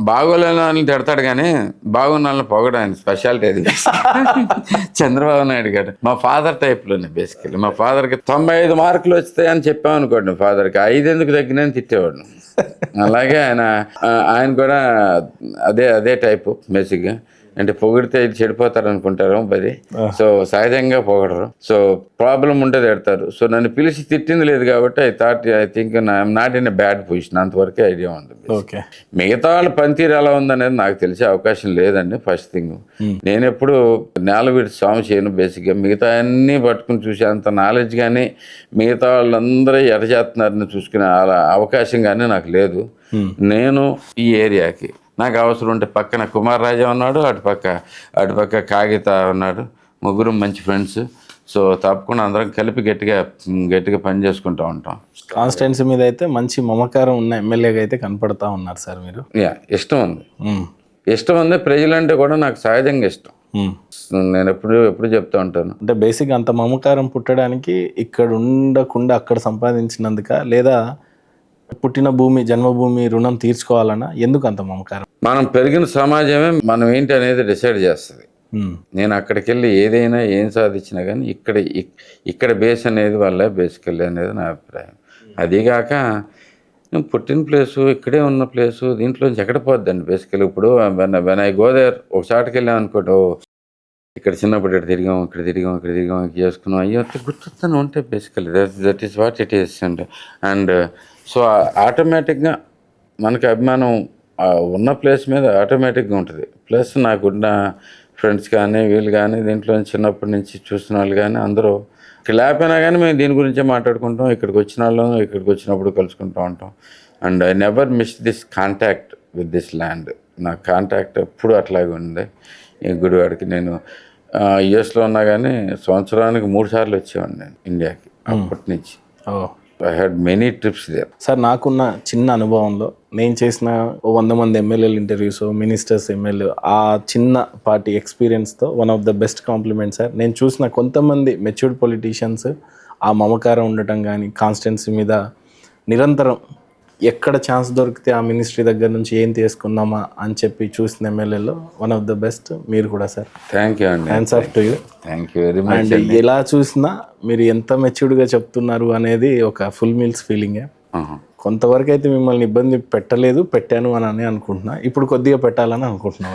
బాగోలేని వాళ్ళని తిడతాడు కానీ బాగున్న వాళ్ళని పొగడు ఆయన స్పెషాలిటీ అది. చంద్రబాబు నాయుడు గారు మా ఫాదర్ టైప్లోనే బేసికలీ. మా ఫాదర్కి 95 మార్కులు వస్తాయని చెప్పామనుకోండి, ఫాదర్కి 5 ఎందుకు తగ్గినాయని తిట్టేవాడు. అలాగే ఆయన కూడా అదే టైపు బేసిక్గా. అంటే పొగిడితే చెడిపోతారు అనుకుంటారు మరి. సో సహజంగా పొగడరు. సో ప్రాబ్లం ఉంటే తిడతారు. సో నన్ను పిలిచి తిట్టింది లేదు కాబట్టి I think I'm not in a bad position. అంతవరకే ఐడియా ఉంది. ఓకే. మిగతా వాళ్ళ పనితీరు ఎలా ఉందనేది నాకు తెలిసే అవకాశం లేదండి. ఫస్ట్ థింగ్, నేను ఎప్పుడు నేల విడిచి సాము చేయను బేసిక్గా. మిగతా అన్నీ పట్టుకుని చూసే అంత నాలెడ్జ్ కానీ మిగతా వాళ్ళందరూ ఎటచేస్తున్నారని చూసుకునే అవకాశం కానీ నాకు లేదు. నేను ఈ ఏరియాకి నాకు అవసరం ఉంటే పక్కన కుమార్ రాజా ఉన్నాడు, అటుపక్క కాగిత ఉన్నాడు, ముగ్గురు మంచి ఫ్రెండ్స్. సో తప్పకుండా అందరం కలిపి గట్టిగా పని చేసుకుంటూ ఉంటాం. కాన్స్టిట్యున్సీ మీద అయితే మంచి మమకారం ఉన్న ఎమ్మెల్యేగా అయితే కనపడతా ఉన్నారు సార్ మీరు. ఇష్టం ఉంది. ప్రజలంటే కూడా నాకు సహజంగా ఇష్టం. నేను ఎప్పుడు చెప్తా ఉంటాను. అంటే బేసిక్ అంత మమకారం పుట్టడానికి ఇక్కడ ఉండకుండా అక్కడ సంపాదించినందుక, లేదా పుట్టిన భూమి జన్మభూమి రుణం తీర్చుకోవాలన్నా, ఎందుకు అంత మమకారం? మనం పెరిగిన సమాజమే మనం ఏంటి అనేది డిసైడ్ చేస్తుంది. నేను అక్కడికి వెళ్ళి ఏదైనా ఏం సాధించినా కానీ ఇక్కడ బేస్ అనేది వల్ల బేసికల్లీ అనేది నా అభిప్రాయం. అదీగాక పుట్టిన ప్లేసు ఇక్కడే ఉన్న ప్లేసు దీంట్లోంచి ఎక్కడ పోద్దండి బేసికల్లీ. ఇప్పుడు వెన్ ఐ గో దేర్, ఒక చాటుకి వెళ్ళాం అనుకోండి, ఇక్కడ చిన్నప్పుడు ఇక్కడ తిరిగాం చేసుకున్నాం, అయ్యో గుర్తొస్తాను ఉంటే basically that is what it is. And so ఆటోమేటిక్గా మనకి అభిమానం ఉన్న ప్లేస్ మీద ఆటోమేటిక్గా ఉంటుంది. ప్లస్ నాకున్న ఫ్రెండ్స్ కానీ వీళ్ళు కానీ దీంట్లో చిన్నప్పటి నుంచి చూసిన వాళ్ళు కానీ అందరూ ఇక్కడ లేకపోయినా కానీ మేము దీని గురించే మాట్లాడుకుంటాం. ఇక్కడికి వచ్చినప్పుడు కలుసుకుంటూ ఉంటాం. And I never miss this contact with this land. నా కాంటాక్ట్ ఎప్పుడు అట్లాగే ఉంది. ఈ గుడివాడికి నేను యుఎస్లో ఉన్నా కానీ సంవత్సరానికి 3 సార్లు వచ్చేవాడిని నేను ఇండియాకి అప్పటి నుంచి. I had many trips there. Sir నాకున్న చిన్న అనుభవంలో నేను చేసిన 100 మంది ఎమ్మెల్యేల ఇంటర్వ్యూస్, మినిస్టర్స్, ఎమ్మెల్యే, ఆ చిన్న పార్టీ ఎక్స్పీరియన్స్తో one of the best compliment sir. నేను చూసిన కొంతమంది మెచ్యూర్డ్ పొలిటీషియన్స్ ఆ మమకారం ఉండటం కానీ, కాన్స్టిట్యున్సీ మీద నిరంతరం ఎక్కడ ఛాన్స్ దొరికితే ఆ మినిస్ట్రీ దగ్గర నుంచి ఏం తీసుకుందామా అని చెప్పి చూసిన ఎమ్మెల్యేలో వన్ ఆఫ్ ద బెస్ట్ మీరు కూడా సార్. థ్యాంక్ యూ అండి. Hands off to you. Thank you very much. And ఎలా చూసినా మీరు ఎంత మెచ్యూర్డ్గా చెప్తున్నారు అనేది ఒక ఫుల్ మీల్స్ ఫీలింగే. కొంతవరకు అయితే మిమ్మల్ని ఇబ్బంది పెట్టాను అని అనుకుంటున్నా. ఇప్పుడు కొద్దిగా పెట్టాలని అనుకుంటున్నా.